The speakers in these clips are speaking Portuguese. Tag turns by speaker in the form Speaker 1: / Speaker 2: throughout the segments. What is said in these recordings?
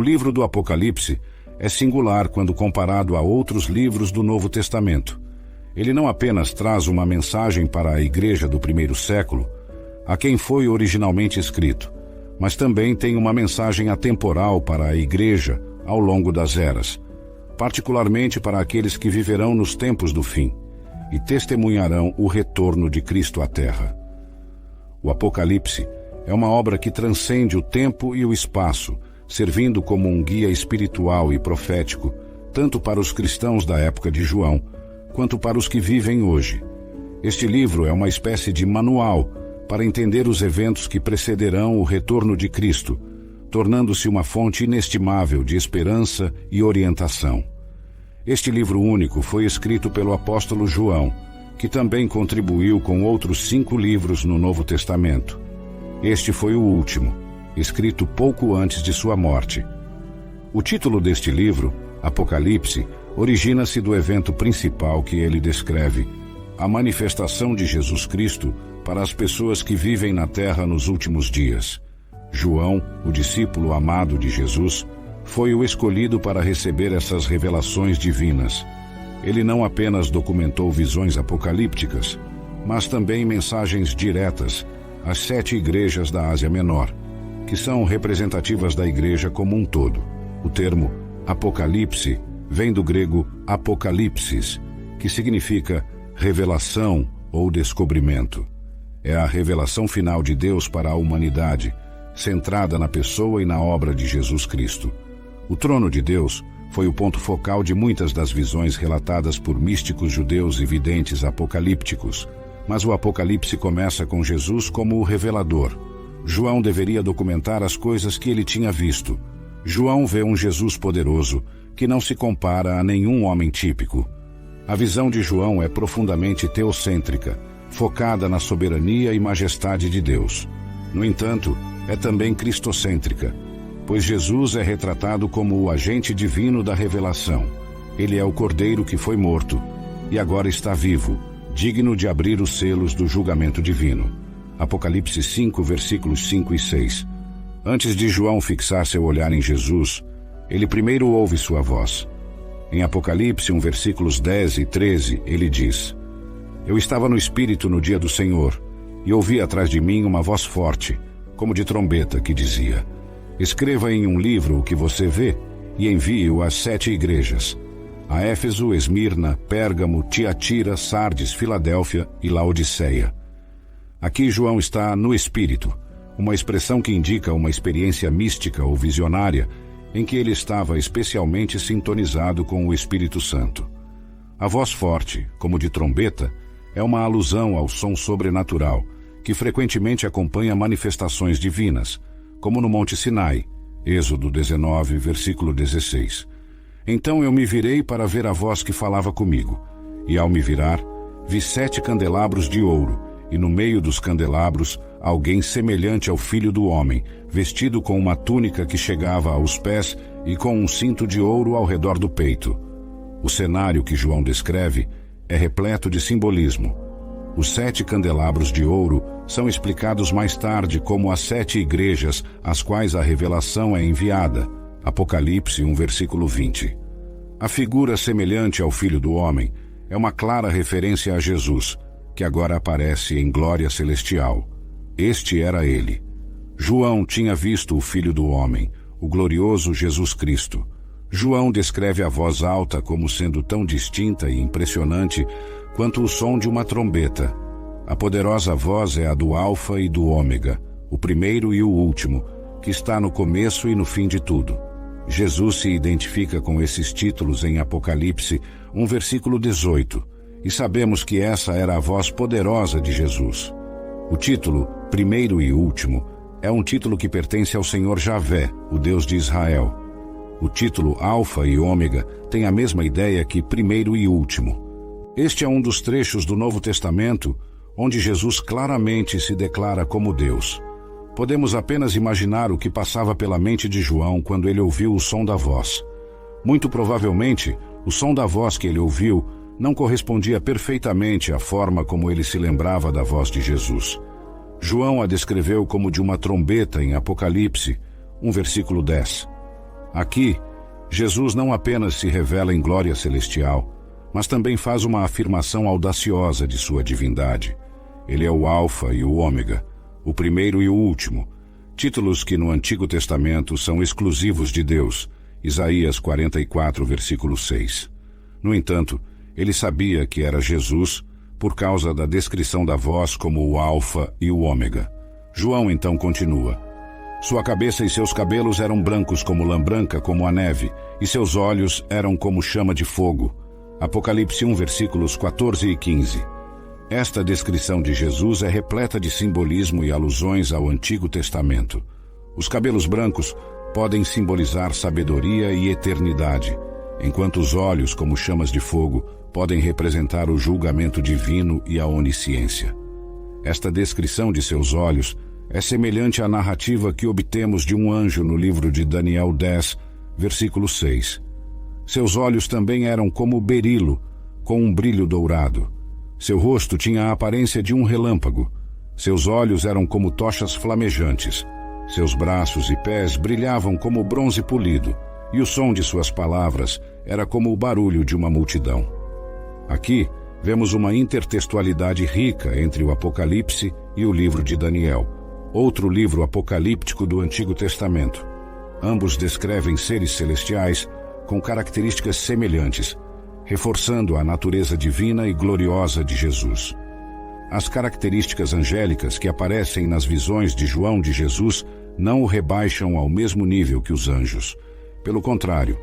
Speaker 1: livro do Apocalipse é singular quando comparado a outros livros do Novo Testamento. Ele não apenas traz uma mensagem para a igreja do primeiro século, a quem foi originalmente escrito, mas também tem uma mensagem atemporal para a igreja ao longo das eras, particularmente para aqueles que viverão nos tempos do fim e testemunharão o retorno de Cristo à Terra. O Apocalipse é uma obra que transcende o tempo e o espaço, servindo como um guia espiritual e profético, tanto para os cristãos da época de João, quanto para os que vivem hoje. Este livro é uma espécie de manual para entender os eventos que precederão o retorno de Cristo, tornando-se uma fonte inestimável de esperança e orientação. Este livro único foi escrito pelo apóstolo João, que também contribuiu com outros 5 livros no Novo Testamento. Este foi o último, escrito pouco antes de sua morte. O título deste livro, Apocalipse, origina-se do evento principal que ele descreve, a manifestação de Jesus Cristo para as pessoas que vivem na terra nos últimos dias. João, o discípulo amado de Jesus, foi o escolhido para receber essas revelações divinas. Ele não apenas documentou visões apocalípticas, mas também mensagens diretas às 7 igrejas da Ásia Menor, que são representativas da igreja como um todo. O termo Apocalipse vem do grego apocalipsis, que significa revelação ou descobrimento. É a revelação final de Deus para a humanidade, centrada na pessoa e na obra de Jesus Cristo. O trono de Deus foi o ponto focal de muitas das visões relatadas por místicos judeus e videntes apocalípticos, mas o Apocalipse começa com Jesus como o revelador. João deveria documentar as coisas que ele tinha visto. João vê um Jesus poderoso que não se compara a nenhum homem típico. A visão de João é profundamente teocêntrica, focada na soberania e majestade de Deus. No entanto, é também cristocêntrica, pois Jesus é retratado como o agente divino da revelação. Ele é o Cordeiro que foi morto e agora está vivo, digno de abrir os selos do julgamento divino. Apocalipse 5, versículos 5 e 6. Antes de João fixar seu olhar em Jesus, ele primeiro ouve sua voz. Em Apocalipse 1, versículos 10 e 13, ele diz: Eu estava no Espírito no dia do Senhor, e ouvi atrás de mim uma voz forte, como de trombeta, que dizia: Escreva em um livro o que você vê e envie-o às 7 igrejas: a Éfeso, Esmirna, Pérgamo, Tiatira, Sardes, Filadélfia e Laodiceia. Aqui João está no Espírito, uma expressão que indica uma experiência mística ou visionária em que ele estava especialmente sintonizado com o Espírito Santo. A voz forte, como de trombeta, é uma alusão ao som sobrenatural que frequentemente acompanha manifestações divinas, como no Monte Sinai, Êxodo 19, versículo 16. Então eu me virei para ver a voz que falava comigo, e ao me virar, vi 7 candelabros de ouro, e no meio dos candelabros, alguém semelhante ao Filho do Homem, vestido com uma túnica que chegava aos pés e com um cinto de ouro ao redor do peito. O cenário que João descreve é repleto de simbolismo. Os 7 candelabros de ouro são explicados mais tarde como as 7 igrejas às quais a revelação é enviada. Apocalipse 1, versículo 20. A figura semelhante ao Filho do Homem é uma clara referência a Jesus, que agora aparece em glória celestial. Este era ele. João tinha visto o Filho do Homem, o glorioso Jesus Cristo. João descreve a voz alta como sendo tão distinta e impressionante quanto o som de uma trombeta. A poderosa voz é a do Alfa e do Ômega, o primeiro e o último, que está no começo e no fim de tudo. Jesus se identifica com esses títulos em Apocalipse 1, versículo 18, e sabemos que essa era a voz poderosa de Jesus. O título, primeiro e último, é um título que pertence ao Senhor Javé, o Deus de Israel. O título Alfa e Ômega tem a mesma ideia que primeiro e último. Este é um dos trechos do Novo Testamento onde Jesus claramente se declara como Deus. Podemos apenas imaginar o que passava pela mente de João quando ele ouviu o som da voz. Muito provavelmente, o som da voz que ele ouviu não correspondia perfeitamente à forma como ele se lembrava da voz de Jesus. João a descreveu como de uma trombeta em Apocalipse 1, versículo 10. Aqui, Jesus não apenas se revela em glória celestial, mas também faz uma afirmação audaciosa de sua divindade. Ele é o Alfa e o Ômega, o primeiro e o último, títulos que no Antigo Testamento são exclusivos de Deus, Isaías 44, versículo 6. No entanto, ele sabia que era Jesus por causa da descrição da voz como o Alfa e o Ômega. João então continua. Sua cabeça e seus cabelos eram brancos como lã branca, como a neve, e seus olhos eram como chama de fogo. Apocalipse 1, versículos 14 e 15. Esta descrição de Jesus é repleta de simbolismo e alusões ao Antigo Testamento. Os cabelos brancos podem simbolizar sabedoria e eternidade, enquanto os olhos, como chamas de fogo, podem representar o julgamento divino e a onisciência. Esta descrição de seus olhos é semelhante à narrativa que obtemos de um anjo no livro de Daniel 10, versículo 6. Seus olhos também eram como berilo, com um brilho dourado. Seu rosto tinha a aparência de um relâmpago. Seus olhos eram como tochas flamejantes. Seus braços e pés brilhavam como bronze polido, e o som de suas palavras era como o barulho de uma multidão. Aqui, vemos uma intertextualidade rica entre o Apocalipse e o livro de Daniel, outro livro apocalíptico do Antigo Testamento. Ambos descrevem seres celestiais com características semelhantes, reforçando a natureza divina e gloriosa de Jesus. As características angélicas que aparecem nas visões de João de Jesus não o rebaixam ao mesmo nível que os anjos. Pelo contrário,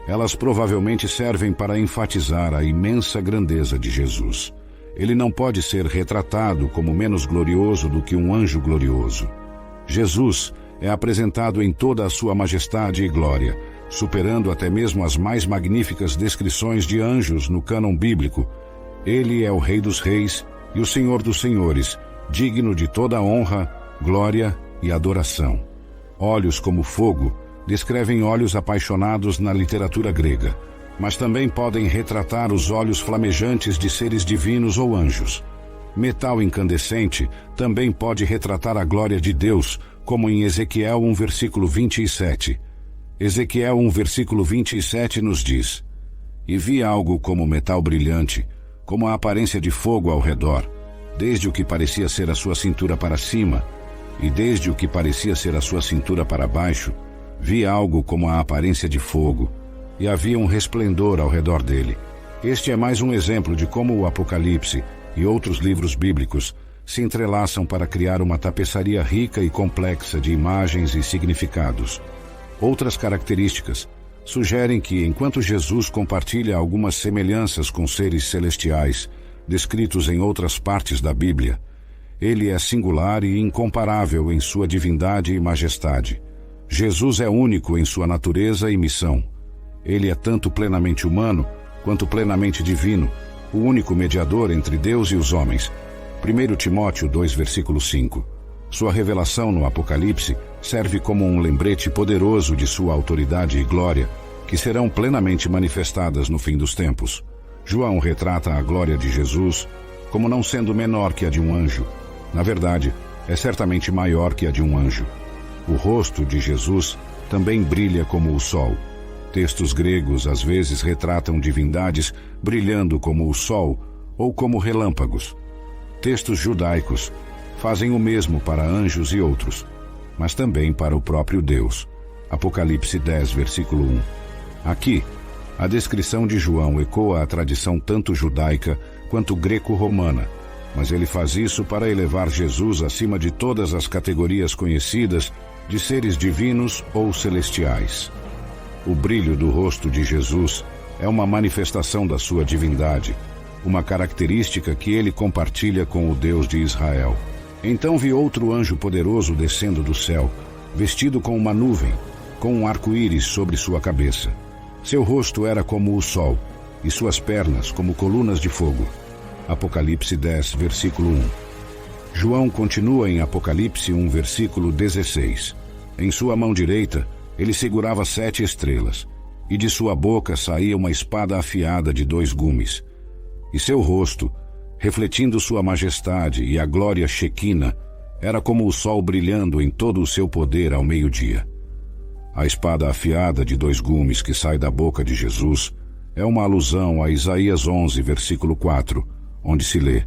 Speaker 1: elas provavelmente servem para enfatizar a imensa grandeza de Jesus. Ele não pode ser retratado como menos glorioso do que um anjo glorioso. Jesus é apresentado em toda a sua majestade e glória, superando até mesmo as mais magníficas descrições de anjos no cânon bíblico. Ele é o Rei dos Reis e o Senhor dos Senhores, digno de toda honra, glória e adoração. Olhos como fogo descrevem olhos apaixonados na literatura grega, mas também podem retratar os olhos flamejantes de seres divinos ou anjos. Metal incandescente também pode retratar a glória de Deus, como em Ezequiel 1, versículo 27. Ezequiel 1, versículo 27 nos diz: E vi algo como metal brilhante, como a aparência de fogo ao redor, desde o que parecia ser a sua cintura para cima, e desde o que parecia ser a sua cintura para baixo, vi algo como a aparência de fogo, e havia um resplendor ao redor dele. Este é mais um exemplo de como o Apocalipse e outros livros bíblicos se entrelaçam para criar uma tapeçaria rica e complexa de imagens e significados. Outras características sugerem que, enquanto Jesus compartilha algumas semelhanças com seres celestiais, descritos em outras partes da Bíblia, ele é singular e incomparável em sua divindade e majestade. Jesus é único em sua natureza e missão. Ele é tanto plenamente humano quanto plenamente divino, o único mediador entre Deus e os homens. 1 Timóteo 2, versículo 5. Sua revelação no Apocalipse serve como um lembrete poderoso de sua autoridade e glória, que serão plenamente manifestadas no fim dos tempos. João retrata a glória de Jesus como não sendo menor que a de um anjo. Na verdade, é certamente maior que a de um anjo. O rosto de Jesus também brilha como o sol. Textos gregos às vezes retratam divindades brilhando como o sol ou como relâmpagos. Textos judaicos fazem o mesmo para anjos e outros, mas também para o próprio Deus. Apocalipse 10, versículo 1. Aqui, a descrição de João ecoa a tradição tanto judaica quanto greco-romana, mas ele faz isso para elevar Jesus acima de todas as categorias conhecidas de seres divinos ou celestiais. O brilho do rosto de Jesus é uma manifestação da sua divindade, uma característica que ele compartilha com o Deus de Israel. Então vi outro anjo poderoso descendo do céu, vestido com uma nuvem, com um arco-íris sobre sua cabeça. Seu rosto era como o sol, e suas pernas como colunas de fogo. Apocalipse 10, versículo 1. João continua em Apocalipse 1, versículo 16. Em sua mão direita, ele segurava 7 estrelas, e de sua boca saía uma espada afiada de 2 gumes. E seu rosto, refletindo sua majestade e a glória Shequina, era como o sol brilhando em todo o seu poder ao meio-dia. A espada afiada de 2 gumes que sai da boca de Jesus é uma alusão a Isaías 11, versículo 4, onde se lê: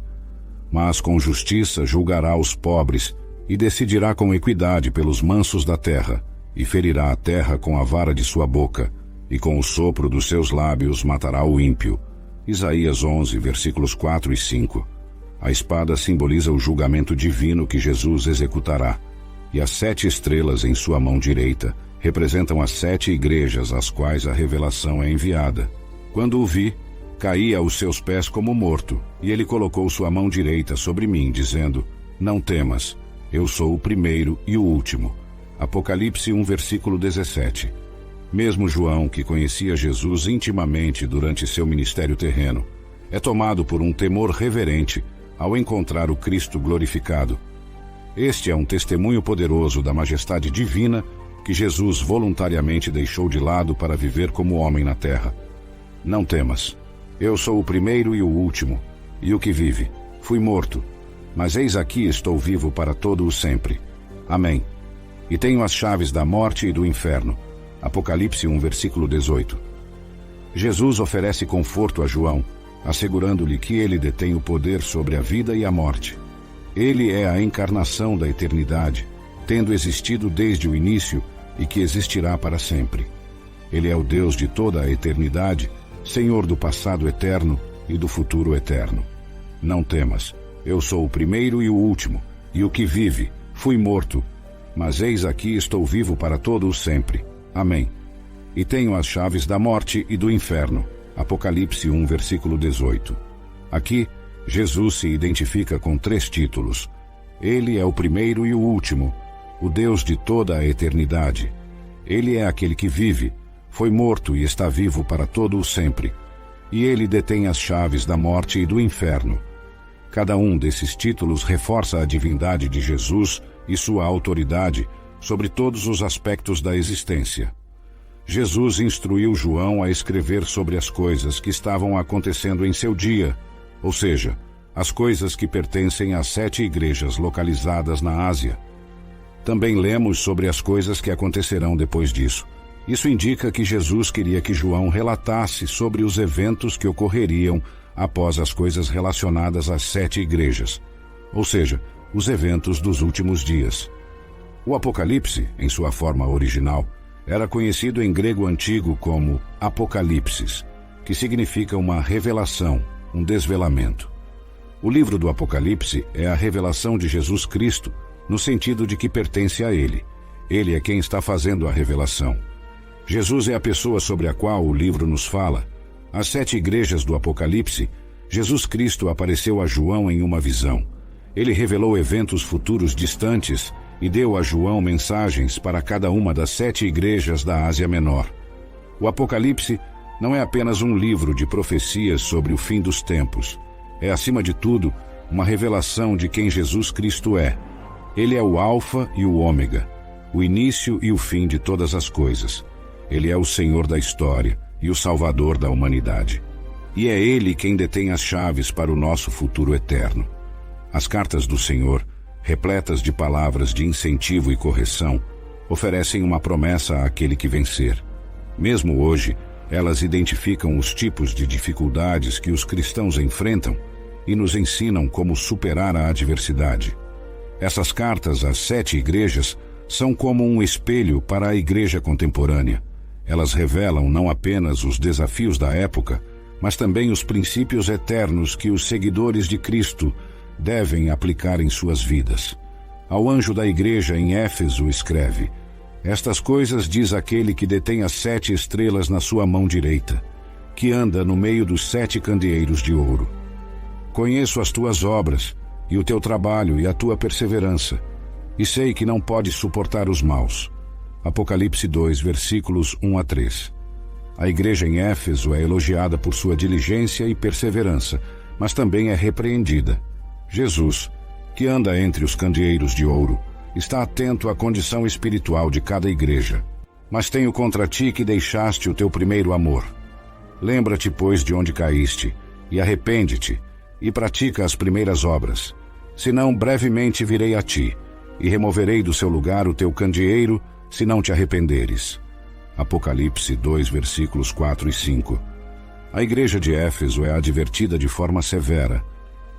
Speaker 1: Mas com justiça julgará os pobres e decidirá com equidade pelos mansos da terra, e ferirá a terra com a vara de sua boca, e com o sopro dos seus lábios matará o ímpio. Isaías 11, versículos 4 e 5. A espada simboliza o julgamento divino que Jesus executará, e as 7 estrelas em sua mão direita representam as 7 igrejas às quais a revelação é enviada. Quando o vi, caí aos seus pés como morto, e ele colocou sua mão direita sobre mim, dizendo: Não temas, eu sou o primeiro e o último. Apocalipse 1, versículo 17. Mesmo João, que conhecia Jesus intimamente durante seu ministério terreno, é tomado por um temor reverente ao encontrar o Cristo glorificado. Este é um testemunho poderoso da majestade divina que Jesus voluntariamente deixou de lado para viver como homem na terra. Não temas, eu sou o primeiro e o último, e o que vive. Fui morto, mas eis aqui estou vivo para todo o sempre. Amém. E tenho as chaves da morte e do inferno. Apocalipse 1, versículo 18. Jesus oferece conforto a João, assegurando-lhe que ele detém o poder sobre a vida e a morte. Ele é a encarnação da eternidade, tendo existido desde o início e que existirá para sempre. Ele é o Deus de toda a eternidade, Senhor do passado eterno e do futuro eterno. Não temas, eu sou o primeiro e o último, e o que vive. Fui morto, mas eis aqui estou vivo para todo o sempre. Amém. E tenho as chaves da morte e do inferno. Apocalipse 1, versículo 18. Aqui, Jesus se identifica com 3 títulos. Ele é o primeiro e o último, o Deus de toda a eternidade. Ele é aquele que vive, foi morto e está vivo para todo o sempre. E ele detém as chaves da morte e do inferno. Cada um desses títulos reforça a divindade de Jesus e sua autoridade sobre todos os aspectos da existência. Jesus instruiu João a escrever sobre as coisas que estavam acontecendo em seu dia, ou seja, as coisas que pertencem às 7 igrejas localizadas na Ásia. Também lemos sobre as coisas que acontecerão depois disso. Isso indica que Jesus queria que João relatasse sobre os eventos que ocorreriam após as coisas relacionadas às 7 igrejas, ou seja, os eventos dos últimos dias. O Apocalipse, em sua forma original, era conhecido em grego antigo como Apocalipsis, que significa uma revelação, um desvelamento. O livro do Apocalipse é a revelação de Jesus Cristo, no sentido de que pertence a Ele. Ele é quem está fazendo a revelação. Jesus é a pessoa sobre a qual o livro nos fala. Às 7 igrejas do Apocalipse, Jesus Cristo apareceu a João em uma visão. Ele revelou eventos futuros distantes e deu a João mensagens para cada uma das 7 igrejas da Ásia Menor. O Apocalipse não é apenas um livro de profecias sobre o fim dos tempos. É, acima de tudo, uma revelação de quem Jesus Cristo é. Ele é o Alfa e o Ômega, o início e o fim de todas as coisas. Ele é o Senhor da história e o Salvador da humanidade. E é Ele quem detém as chaves para o nosso futuro eterno. As cartas do Senhor, repletas de palavras de incentivo e correção, oferecem uma promessa àquele que vencer. Mesmo hoje, elas identificam os tipos de dificuldades que os cristãos enfrentam e nos ensinam como superar a adversidade. Essas cartas às 7 igrejas são como um espelho para a igreja contemporânea. Elas revelam não apenas os desafios da época, mas também os princípios eternos que os seguidores de Cristo devem aplicar em suas vidas. Ao anjo da igreja em Éfeso escreve: Estas coisas diz aquele que detém as 7 estrelas na sua mão direita, que anda no meio dos 7 candeeiros de ouro. Conheço as tuas obras, e o teu trabalho e a tua perseverança, e sei que não podes suportar os maus. Apocalipse 2, versículos 1 a 3. A igreja em Éfeso é elogiada por sua diligência e perseverança, mas também é repreendida. Jesus, que anda entre os candeeiros de ouro, está atento à condição espiritual de cada igreja. Mas tenho contra ti que deixaste o teu primeiro amor. Lembra-te, pois, de onde caíste, e arrepende-te, e pratica as primeiras obras. Senão brevemente virei a ti, e removerei do seu lugar o teu candeeiro, se não te arrependeres. Apocalipse 2, versículos 4 e 5. A igreja de Éfeso é advertida de forma severa.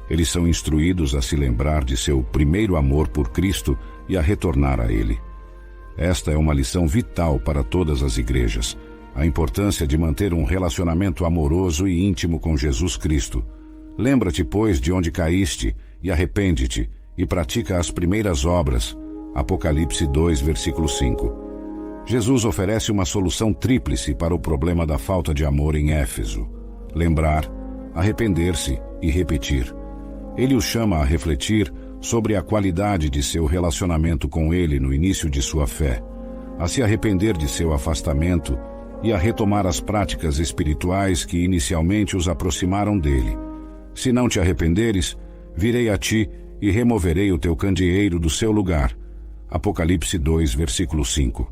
Speaker 1: Eles são instruídos a se lembrar de seu primeiro amor por Cristo e a retornar a Ele. Esta é uma lição vital para todas as igrejas, a importância de manter um relacionamento amoroso e íntimo com Jesus Cristo. Lembra-te, pois, de onde caíste, e arrepende-te, e pratica as primeiras obras. Apocalipse 2, versículo 5. Jesus oferece uma solução tríplice para o problema da falta de amor em Éfeso: lembrar, arrepender-se e repetir. Ele os chama a refletir sobre a qualidade de seu relacionamento com Ele no início de sua fé, a se arrepender de seu afastamento e a retomar as práticas espirituais que inicialmente os aproximaram dele. Se não te arrependeres, virei a ti e removerei o teu candeeiro do seu lugar. Apocalipse 2, versículo 5.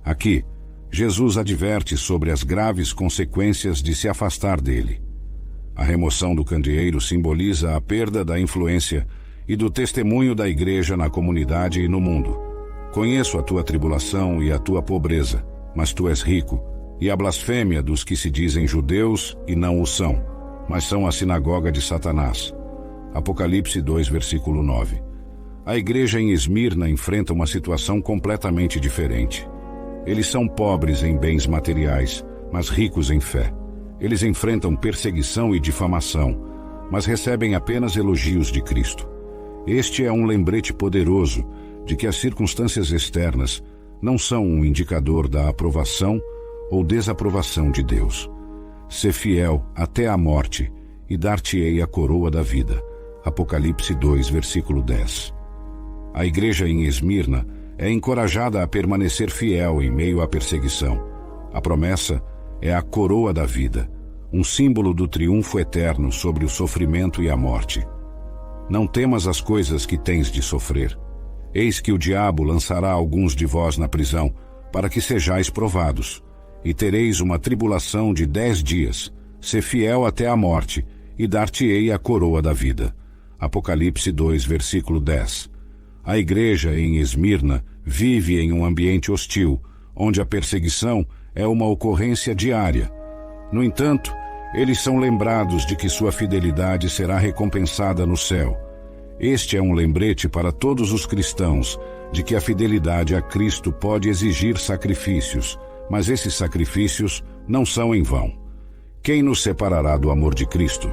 Speaker 1: Aqui, Jesus adverte sobre as graves consequências de se afastar dele. A remoção do candeeiro simboliza a perda da influência e do testemunho da igreja na comunidade e no mundo. Conheço a tua tribulação e a tua pobreza, mas tu és rico, e a blasfêmia dos que se dizem judeus e não o são, mas são a sinagoga de Satanás. Apocalipse 2, versículo 9. A igreja em Esmirna enfrenta uma situação completamente diferente. Eles são pobres em bens materiais, mas ricos em fé. Eles enfrentam perseguição e difamação, mas recebem apenas elogios de Cristo. Este é um lembrete poderoso de que as circunstâncias externas não são um indicador da aprovação ou desaprovação de Deus. Sê fiel até a morte e dar-te-ei a coroa da vida. Apocalipse 2, versículo 10. A igreja em Esmirna é encorajada a permanecer fiel em meio à perseguição. A promessa é a coroa da vida, um símbolo do triunfo eterno sobre o sofrimento e a morte. Não temas as coisas que tens de sofrer. Eis que o diabo lançará alguns de vós na prisão, para que sejais provados, e tereis uma tribulação de 10 dias. Sê fiel até a morte, e dar-te-ei a coroa da vida. Apocalipse 2, versículo 10. A igreja em Esmirna vive em um ambiente hostil, onde a perseguição é uma ocorrência diária. No entanto, eles são lembrados de que sua fidelidade será recompensada no céu. Este é um lembrete para todos os cristãos de que a fidelidade a Cristo pode exigir sacrifícios, mas esses sacrifícios não são em vão. Quem nos separará do amor de Cristo?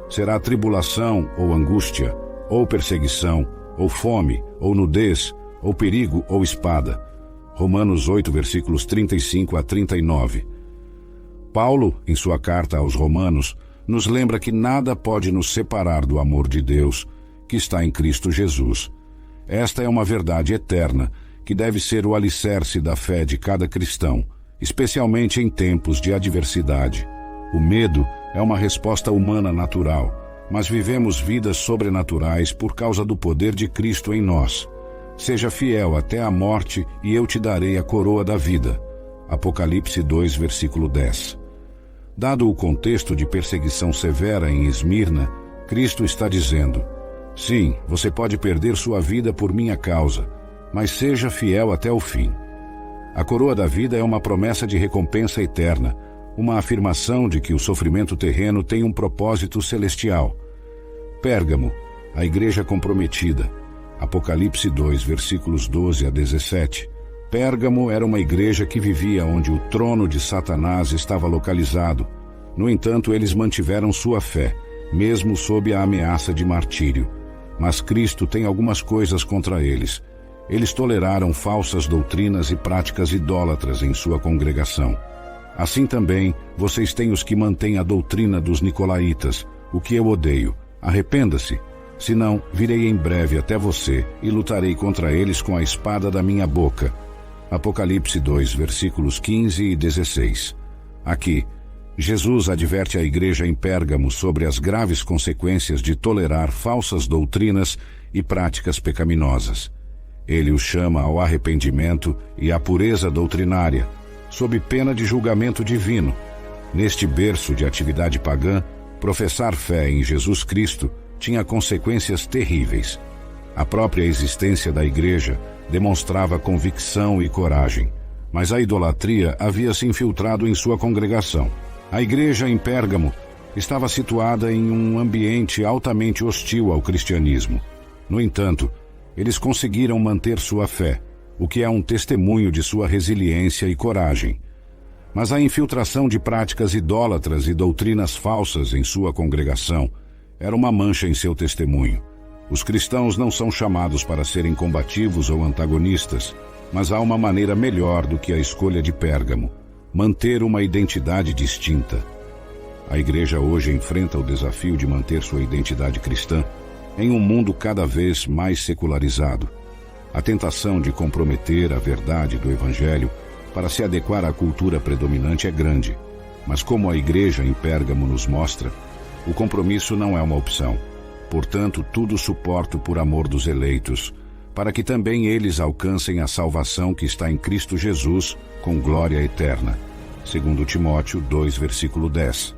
Speaker 1: Será tribulação ou angústia, ou perseguição, ou fome, ou nudez, ou perigo, ou espada. Romanos 8, versículos 35 a 39. Paulo, em sua carta aos Romanos, nos lembra que nada pode nos separar do amor de Deus, que está em Cristo Jesus. Esta é uma verdade eterna, que deve ser o alicerce da fé de cada cristão, especialmente em tempos de adversidade. O medo é uma resposta humana natural, mas vivemos vidas sobrenaturais por causa do poder de Cristo em nós. Seja fiel até a morte e eu te darei a coroa da vida. Apocalipse 2, versículo 10. Dado o contexto de perseguição severa em Esmirna, Cristo está dizendo: sim, você pode perder sua vida por minha causa, mas seja fiel até o fim. A coroa da vida é uma promessa de recompensa eterna, uma afirmação de que o sofrimento terreno tem um propósito celestial. Pérgamo, a igreja comprometida. Apocalipse 2, versículos 12 a 17. Pérgamo era uma igreja que vivia onde o trono de Satanás estava localizado. No entanto, eles mantiveram sua fé, mesmo sob a ameaça de martírio. Mas Cristo tem algumas coisas contra eles. Eles toleraram falsas doutrinas e práticas idólatras em sua congregação. Assim também, vocês têm os que mantêm a doutrina dos nicolaítas, o que eu odeio. Arrependa-se, senão virei em breve até você e lutarei contra eles com a espada da minha boca. Apocalipse 2, versículos 15 e 16. Aqui, Jesus adverte a igreja em Pérgamo sobre as graves consequências de tolerar falsas doutrinas e práticas pecaminosas. Ele os chama ao arrependimento e à pureza doutrinária, sob pena de julgamento divino. Neste berço de atividade pagã, professar fé em Jesus Cristo tinha consequências terríveis. A própria existência da igreja demonstrava convicção e coragem, mas a idolatria havia se infiltrado em sua congregação. A igreja em Pérgamo estava situada em um ambiente altamente hostil ao cristianismo. No entanto, eles conseguiram manter sua fé, o que é um testemunho de sua resiliência e coragem. Mas a infiltração de práticas idólatras e doutrinas falsas em sua congregação era uma mancha em seu testemunho. Os cristãos não são chamados para serem combativos ou antagonistas, mas há uma maneira melhor do que a escolha de Pérgamo: manter uma identidade distinta. A igreja hoje enfrenta o desafio de manter sua identidade cristã em um mundo cada vez mais secularizado. A tentação de comprometer a verdade do Evangelho para se adequar à cultura predominante é grande, mas como a igreja em Pérgamo nos mostra, o compromisso não é uma opção. Portanto, tudo suporto por amor dos eleitos, para que também eles alcancem a salvação que está em Cristo Jesus, com glória eterna. 2 Timóteo 2, versículo 10.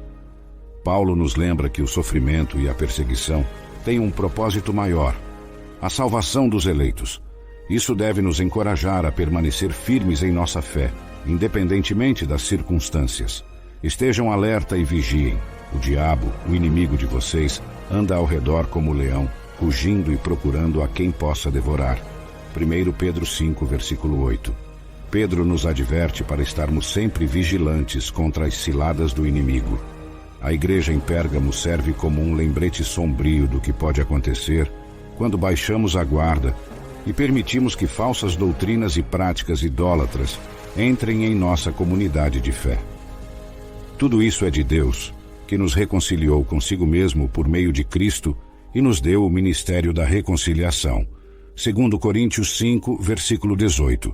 Speaker 1: Paulo nos lembra que o sofrimento e a perseguição têm um propósito maior: a salvação dos eleitos. Isso deve nos encorajar a permanecer firmes em nossa fé, independentemente das circunstâncias. Estejam alerta e vigiem. O diabo, o inimigo de vocês, anda ao redor como leão, rugindo e procurando a quem possa devorar. 1 Pedro 5, versículo 8. Pedro nos adverte para estarmos sempre vigilantes contra as ciladas do inimigo. A igreja em Pérgamo serve como um lembrete sombrio do que pode acontecer quando baixamos a guarda e permitimos que falsas doutrinas e práticas idólatras entrem em nossa comunidade de fé. Tudo isso é de Deus, que nos reconciliou consigo mesmo por meio de Cristo e nos deu o ministério da reconciliação. 2 Coríntios 5, versículo 18.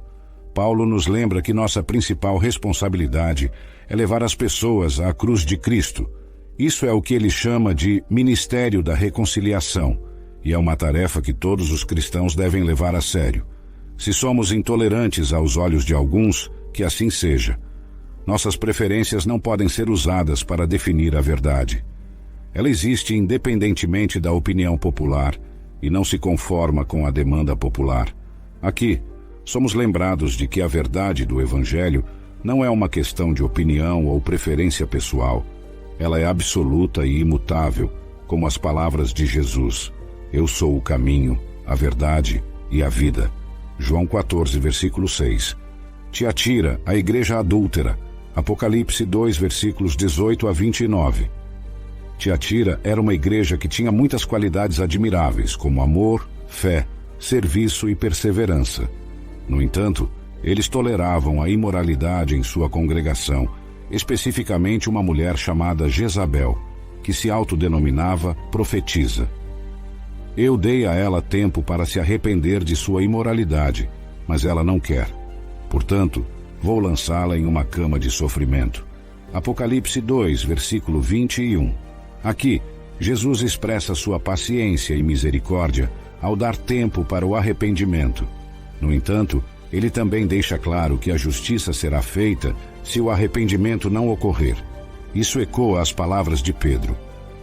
Speaker 1: Paulo nos lembra que nossa principal responsabilidade é levar as pessoas à cruz de Cristo. Isso é o que ele chama de ministério da reconciliação, e é uma tarefa que todos os cristãos devem levar a sério. Se somos intolerantes aos olhos de alguns, que assim seja. Nossas preferências não podem ser usadas para definir a verdade. Ela existe independentemente da opinião popular e não se conforma com a demanda popular. Aqui, somos lembrados de que a verdade do Evangelho não é uma questão de opinião ou preferência pessoal. Ela é absoluta e imutável, como as palavras de Jesus: Eu sou o caminho, a verdade e a vida. João 14, versículo 6. Tiatira, a igreja adúltera. Apocalipse 2, versículos 18 a 29. Tiatira era uma igreja que tinha muitas qualidades admiráveis, como amor, fé, serviço e perseverança. No entanto, eles toleravam a imoralidade em sua congregação, especificamente uma mulher chamada Jezabel, que se autodenominava profetisa. Eu dei a ela tempo para se arrepender de sua imoralidade, mas ela não quer. Portanto, vou lançá-la em uma cama de sofrimento. Apocalipse 2, versículo 21. Aqui, Jesus expressa sua paciência e misericórdia ao dar tempo para o arrependimento. No entanto, ele também deixa claro que a justiça será feita se o arrependimento não ocorrer. Isso ecoa as palavras de Pedro: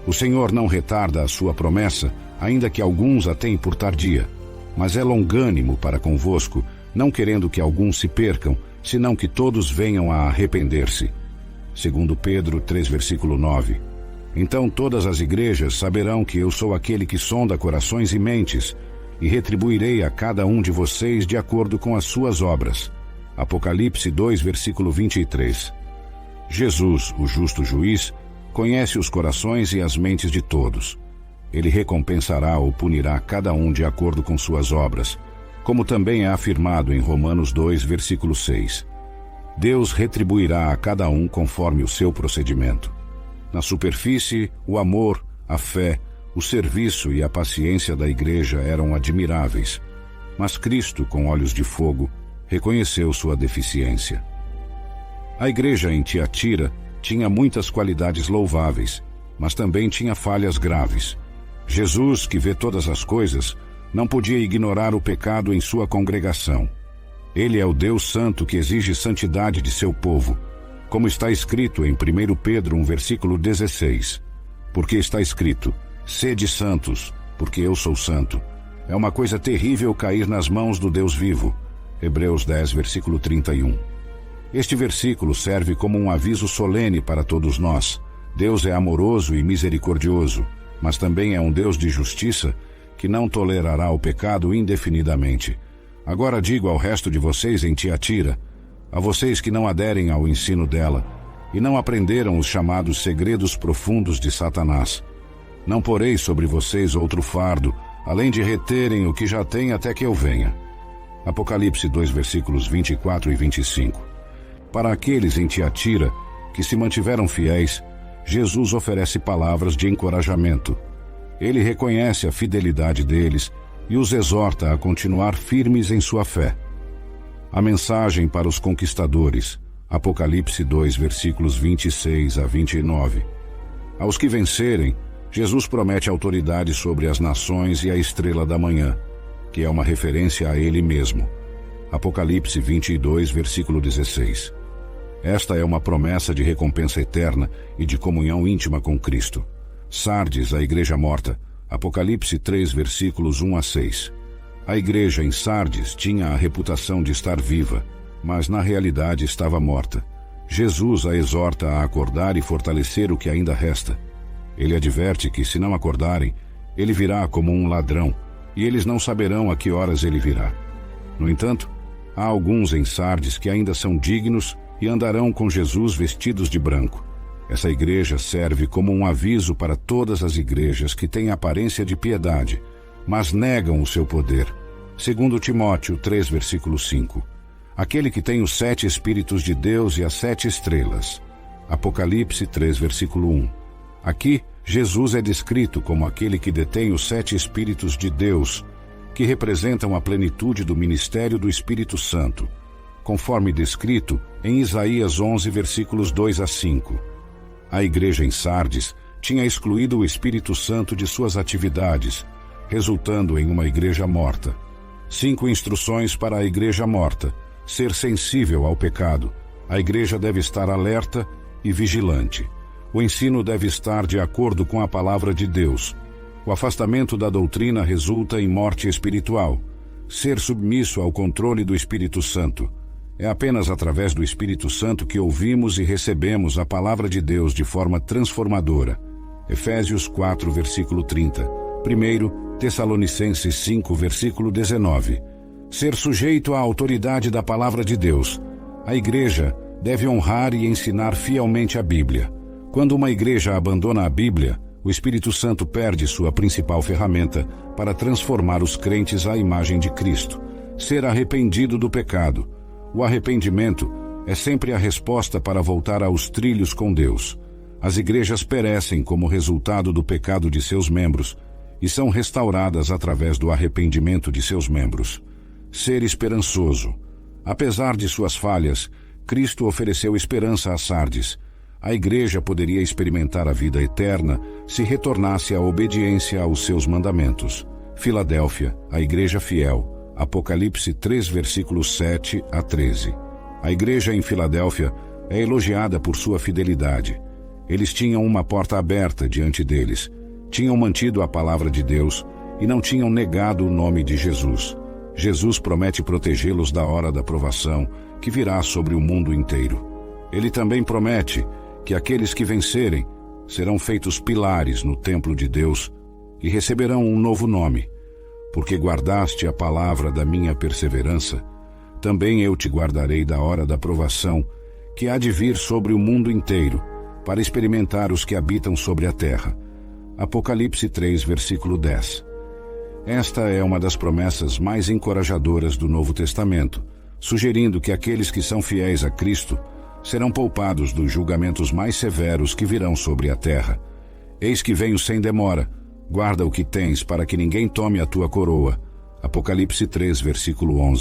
Speaker 1: O Senhor não retarda a sua promessa, ainda que alguns a tenham por tardia, mas é longânimo para convosco, não querendo que alguns se percam, senão que todos venham a arrepender-se. 2 Pedro 3, versículo 9. Então todas as igrejas saberão que eu sou aquele que sonda corações e mentes, e retribuirei a cada um de vocês de acordo com as suas obras. Apocalipse 2, versículo 23. Jesus, o justo juiz, conhece os corações e as mentes de todos. Ele recompensará ou punirá cada um de acordo com suas obras, como também é afirmado em Romanos 2, versículo 6. Deus retribuirá a cada um conforme o seu procedimento. Na superfície, o amor, a fé, o serviço e a paciência da igreja eram admiráveis, mas Cristo, com olhos de fogo, reconheceu sua deficiência. A igreja em Tiatira tinha muitas qualidades louváveis, mas também tinha falhas graves. Jesus, que vê todas as coisas, não podia ignorar o pecado em sua congregação. Ele é o Deus Santo que exige santidade de seu povo, como está escrito em 1 Pedro 1, versículo 16. Porque está escrito: Sede santos, porque eu sou santo. É uma coisa terrível cair nas mãos do Deus vivo. Hebreus 10, versículo 31. Este versículo serve como um aviso solene para todos nós. Deus é amoroso e misericordioso, mas também é um Deus de justiça que não tolerará o pecado indefinidamente. Agora digo ao resto de vocês em Tiatira, a vocês que não aderem ao ensino dela e não aprenderam os chamados segredos profundos de Satanás: não porei sobre vocês outro fardo, além de reterem o que já têm até que eu venha. Apocalipse 2, versículos 24 e 25. Para aqueles em Tiatira que se mantiveram fiéis, Jesus oferece palavras de encorajamento. Ele reconhece a fidelidade deles e os exorta a continuar firmes em sua fé. A mensagem para os conquistadores, Apocalipse 2, versículos 26 a 29. Aos que vencerem, Jesus promete autoridade sobre as nações e a estrela da manhã, que é uma referência a ele mesmo. Apocalipse 22, versículo 16. Esta é uma promessa de recompensa eterna e de comunhão íntima com Cristo. Sardes, a igreja morta, Apocalipse 3, versículos 1 a 6. A igreja em Sardes tinha a reputação de estar viva, mas na realidade estava morta. Jesus a exorta a acordar e fortalecer o que ainda resta. Ele adverte que, se não acordarem, ele virá como um ladrão, e eles não saberão a que horas ele virá. No entanto, há alguns em Sardes que ainda são dignos e andarão com Jesus vestidos de branco. Essa igreja serve como um aviso para todas as igrejas que têm aparência de piedade, mas negam o seu poder. Segundo Timóteo 3, versículo 5. Aquele que tem os 7 Espíritos de Deus e as 7 estrelas. Apocalipse 3, versículo 1. Aqui, Jesus é descrito como aquele que detém os 7 Espíritos de Deus, que representam a plenitude do ministério do Espírito Santo, conforme descrito em Isaías 11, versículos 2 a 5. A igreja em Sardes tinha excluído o Espírito Santo de suas atividades, resultando em uma igreja morta. 5 instruções para a igreja morta: ser sensível ao pecado. A igreja deve estar alerta e vigilante. O ensino deve estar de acordo com a palavra de Deus. O afastamento da doutrina resulta em morte espiritual. Ser submisso ao controle do Espírito Santo. É apenas através do Espírito Santo que ouvimos e recebemos a palavra de Deus de forma transformadora. Efésios 4, versículo 30. 1 Tessalonicenses 5, versículo 19. Ser sujeito à autoridade da palavra de Deus. A igreja deve honrar e ensinar fielmente a Bíblia. Quando uma igreja abandona a Bíblia, o Espírito Santo perde sua principal ferramenta para transformar os crentes à imagem de Cristo. Ser arrependido do pecado. O arrependimento é sempre a resposta para voltar aos trilhos com Deus. As igrejas perecem como resultado do pecado de seus membros e são restauradas através do arrependimento de seus membros. Ser esperançoso. Apesar de suas falhas, Cristo ofereceu esperança a Sardes. A igreja poderia experimentar a vida eterna se retornasse à obediência aos seus mandamentos. Filadélfia, a igreja fiel. Apocalipse 3, versículos 7 a 13. A igreja em Filadélfia é elogiada por sua fidelidade. Eles tinham uma porta aberta diante deles, tinham mantido a palavra de Deus e não tinham negado o nome de Jesus. Jesus promete protegê-los da hora da provação que virá sobre o mundo inteiro. Ele também promete que aqueles que vencerem serão feitos pilares no templo de Deus e receberão um novo nome. Porque guardaste a palavra da minha perseverança, também eu te guardarei da hora da provação, que há de vir sobre o mundo inteiro, para experimentar os que habitam sobre a terra. Apocalipse 3, versículo 10. Esta é uma das promessas mais encorajadoras do Novo Testamento, sugerindo que aqueles que são fiéis a Cristo serão poupados dos julgamentos mais severos que virão sobre a terra. Eis que venho sem demora. Guarda o que tens, para que ninguém tome a tua coroa. Apocalipse 3, versículo 11.